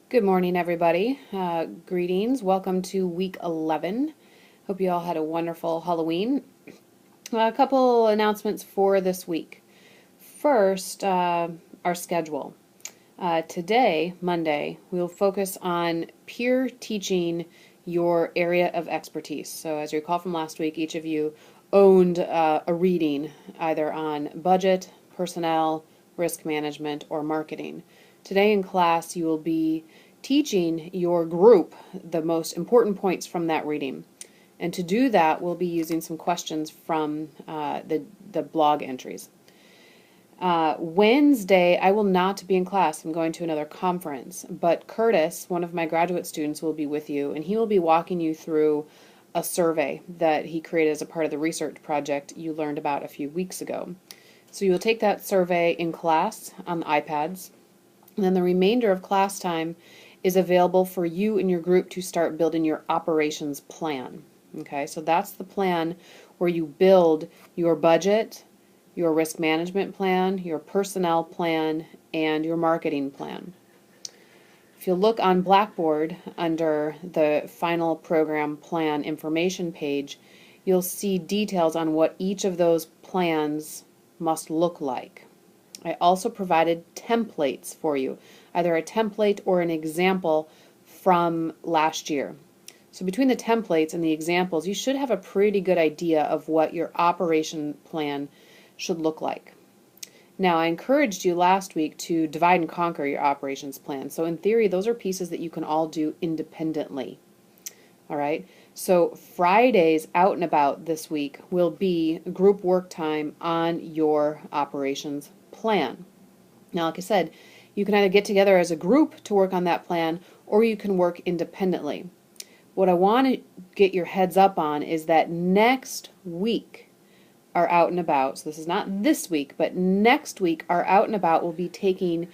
Good morning, everybody. Greetings. Welcome to week 11. Hope you all had a wonderful Halloween. A couple announcements for this week. First, our schedule. Today, Monday, we will focus on peer teaching your area of expertise. So, as you recall from last week, each of you owned a reading either on budget, personnel, risk management, or marketing. Today in class, you will be teaching your group the most important points from that reading. And to do that, we'll be using some questions from the blog entries. Wednesday, I will not be in class. I'm going to another conference. But Curtis, one of my graduate students, will be with you, and he will be walking you through a survey that he created as a part of the research project you learned about a few weeks ago. So you will take that survey in class on the iPads, and then the remainder of class time is available for you and your group to start building your operations plan. Okay, so that's the plan where you build your budget, your risk management plan, your personnel plan, and your marketing plan. If you look on Blackboard under the final program plan information page, you'll see details on what each of those plans must look like. I also provided templates for you, either a template or an example from last year. So between the templates and the examples, you should have a pretty good idea of what your operation plan should look like. Now, I encouraged you last week to divide and conquer your operations plan. So in theory, those are pieces that you can all do independently. All right. So Fridays out and about this week will be group work time on your operations plan. Now, like I said, you can either get together as a group to work on that plan, or you can work independently. What I want to get your heads up on is that next week, our out and about, so this is not this week, but next week, our out and about will be taking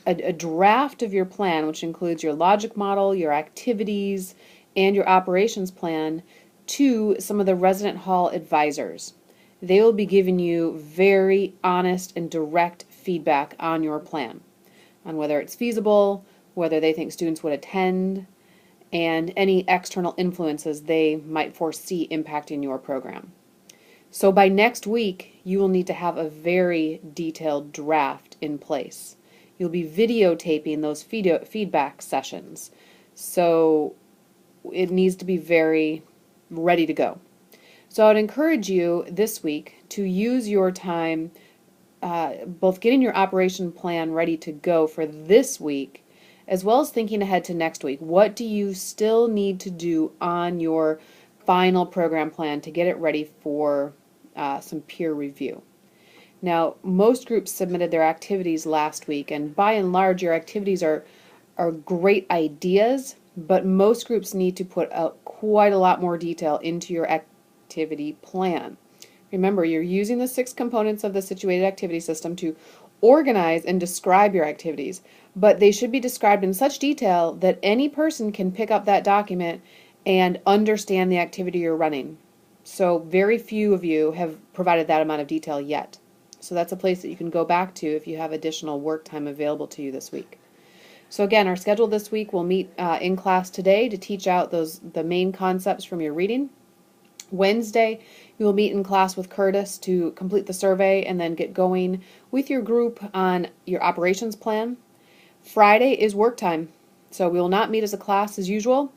a draft of your plan, which includes your logic model, your activities, and your operations plan, to some of the resident hall advisors. They will be giving you very honest and direct feedback on your plan, on whether it's feasible, whether they think students would attend, and any external influences they might foresee impacting your program. So by next week, you will need to have a very detailed draft in place. You'll be videotaping those feedback sessions. So it needs to be very ready to go. So I would encourage you this week to use your time both getting your operation plan ready to go for this week, as well as thinking ahead to next week. What do you still need to do on your final program plan to get it ready for some peer review? Now, most groups submitted their activities last week, and by and large, your activities are great ideas, but most groups need to put out quite a lot more detail into your activity plan. Remember, you're using the 6 components of the situated activity system to organize and describe your activities, but they should be described in such detail that any person can pick up that document and understand the activity you're running. So very few of you have provided that amount of detail yet. So that's a place that you can go back to if you have additional work time available to you this week. So again, our schedule this week will meet in class today to teach out the main concepts from your reading. Wednesday, you will meet in class with Curtis to complete the survey and then get going with your group on your operations plan. Friday is work time, so we will not meet as a class as usual.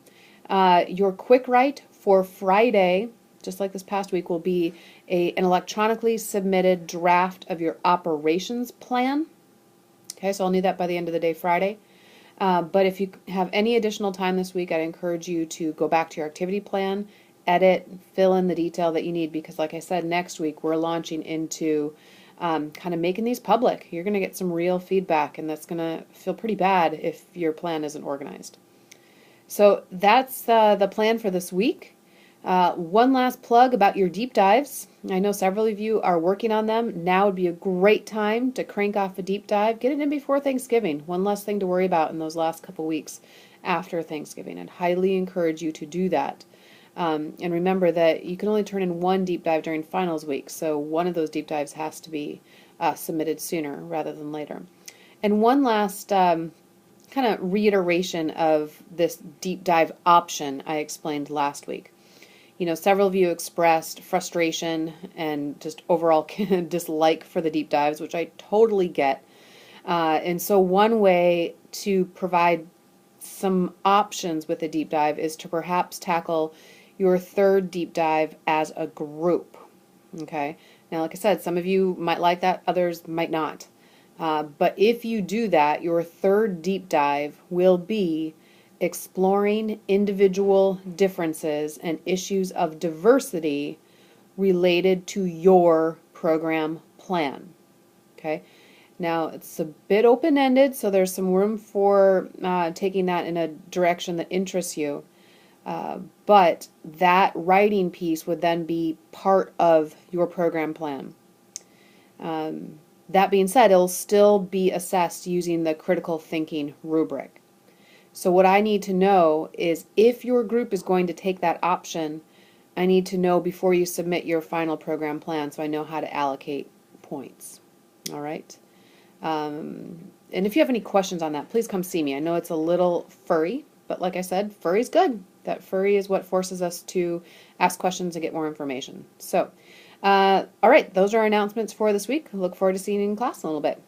Your quick write for Friday, just like this past week, will be an electronically submitted draft of your operations plan. Okay, so I'll need that by the end of the day Friday. But if you have any additional time this week, I'd encourage you to go back to your activity plan, edit, fill in the detail that you need, because like I said, next week we're launching into kind of making these public. You're going to get some real feedback, and that's going to feel pretty bad if your plan isn't organized. So that's the plan for this week. One last plug about your deep dives. I know several of you are working on them. Now would be a great time to crank off a deep dive. Get it in before Thanksgiving. One less thing to worry about in those last couple weeks after Thanksgiving. I'd highly encourage you to do that. And remember that you can only turn in one deep dive during finals week, so one of those deep dives has to be submitted sooner rather than later. And one last kind of reiteration of this deep dive option I explained last week. You know, several of you expressed frustration and just overall dislike for the deep dives, which I totally get. And so one way to provide some options with a deep dive is to perhaps tackle your third deep dive as a group. Okay. Now, like I said, some of you might like that, others might not. But if you do that, your third deep dive will be exploring individual differences and issues of diversity related to your program plan. Okay. Now, it's a bit open-ended, so there's some room for taking that in a direction that interests you. But that writing piece would then be part of your program plan. That being said, it'll still be assessed using the critical thinking rubric. So what I need to know is if your group is going to take that option, I need to know before you submit your final program plan so I know how to allocate points. All right. And if you have any questions on that, please come see me. I know it's a little furry, but like I said, furry's good. That furry is what forces us to ask questions and get more information. So, all right, those are our announcements for this week. I look forward to seeing you in class in a little bit.